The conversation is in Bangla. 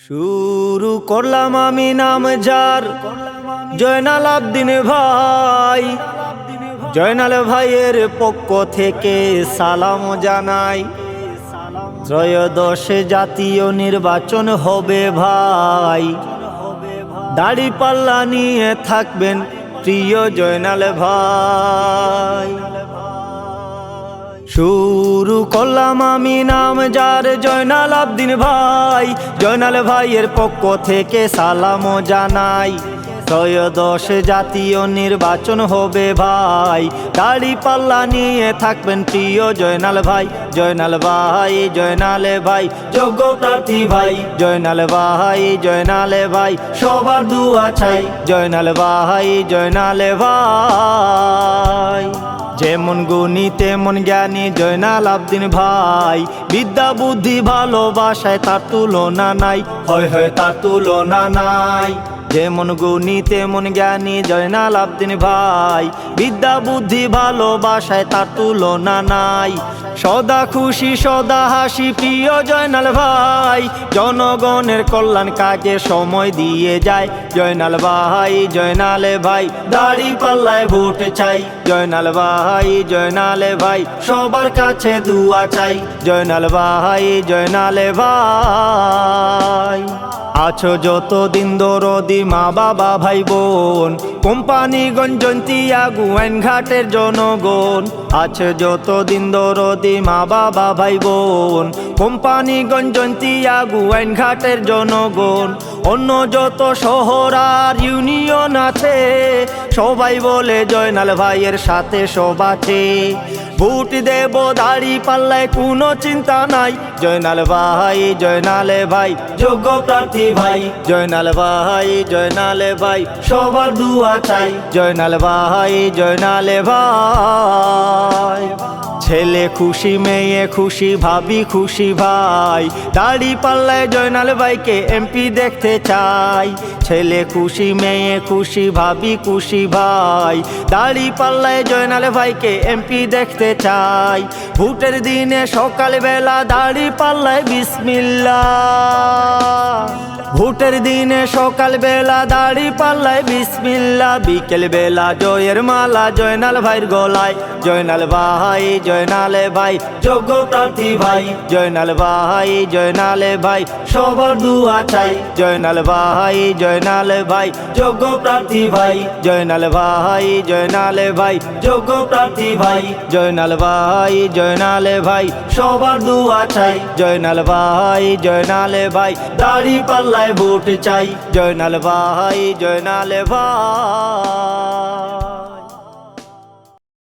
শুরু করলাম আমি নাম যার জয়নাল আবদিন ভাই। জয়নাল ভাইয়ের পক্ষ থেকে সালাম জানাই। ত্রয়োদশ জাতীয় নির্বাচন হবে ভাই, দাড়ি পাল্লা নিয়ে থাকবেন প্রিয় জয়নাল ভাই। শুরু করলাম আমি নাম যার জয়নাল আবদিন ভাই। জয়নাল ভাইয়ের পক্ষ থেকে সালাম জানাই। ত্রয়োদশ জাতীয় নির্বাচন হবে ভাই, দাড়ি পাল্লা নিয়ে থাকবেন প্রিয় জয়নাল ভাই। জয়নাল ভাই, জয়নাল ভাই যোগ্য প্রার্থী ভাই। জয়নাল ভাই, জয়নাল ভাই সবার দুয়া চাই। জয়নাল ভাই, জয়নাল ভাই যেমন গুণী তেমন জ্ঞানী জয়নাল আবদিন ভাই। বিদ্যা বুদ্ধি ভালোবাসায় তার তুলনা নাই, হয় হয় তার তুলনা নাই। যেমন গুণী তেমন জ্ঞানী জয়নাল আবদিন ভাই। বিদ্যা বুদ্ধি ভালোবাসায় তার তুলনা নাই। সদা খুশি সদা হাসি প্রিয় জয়নাল ভাই। জনগণের কল্যাণ কাজে সময় দিয়ে যায়। জয়নাল ভাই, জয়নাল ভাই দাড়ি পাল্লায় ভোট চাই। জয়নাল ভাই, জয়নাল ভাই সবার কাছে দুয়া চাই। জয়নাল ভাই, জয়নাল ভাই আছো যতদিন দরদি মা বাবা ভাই বোন। কোম্পানিগঞ্জ জয়ন্তিয়া গুয়াইন ঘাটের জনগণ। আছে যতদিন দরদি মা বাবা ভাই বোন। কোম্পানিগঞ্জ জয়ন্তিয়া গুয়াইন ঘাটের জনগণ। অন্য যত শহর আর ইউনিয়ন আছে সবাই বলে জয়নাল ভাইয়ের সাথে সব আছে। ভোট দেব দাড়ি পাল্লায় কোনো চিন্তা নাই। জয়নাল ভাই, জয়নাল ভাই যোগ্য প্রার্থী ভাই। জয়নাল ভাই, জয়নাল ভাই সবার দুয়া চাই। জয়নাল ভাই, জয়নাল ভাই ছেলে খুশি মেয়ে খুশি ভাবি খুশি ভাই। দাড়ি পাল্লায় জয়নাল ভাইকে এমপি দেখতে চাই। ছেলে খুশি মেয়ে খুশি ভাবি খুশি ভাই। দাড়ি পাল্লায় জয়নাল ভাইকে এমপি দেখতে চাই। ভোটের দিনে সকালবেলা দাড়ি পাল্লায় বিসমিল্লাহ। ভোটের দিনে সকালবেলা দাড়ি পাল্লায় বিসমিল্লাহ। বিকেল বেলা জয়ের মালা জয়নাল ভাইয়ের গলায়। জয়নাল ভাই, জয়নাল ভাই যোগ্য প্রার্থী ভাই। জয়নাল ভাই, জয়নাল ভাই সবার দুয়া চাই। জয়নাল ভাই, জয়নাল ভাই যোগ্য প্রার্থী ভাই। জয়নাল ভাই, জয়নাল ভাই যোগ্য প্রার্থী ভাই। জয়নাল ভাই, জয়নাল ভাই সবার দুয়া চাই। জয়নাল ভাই, জয়নাল ভাই দাড়ি পাল্লায় ভোট চাই। জয়নাল ভাই, জয়নাল ভাই।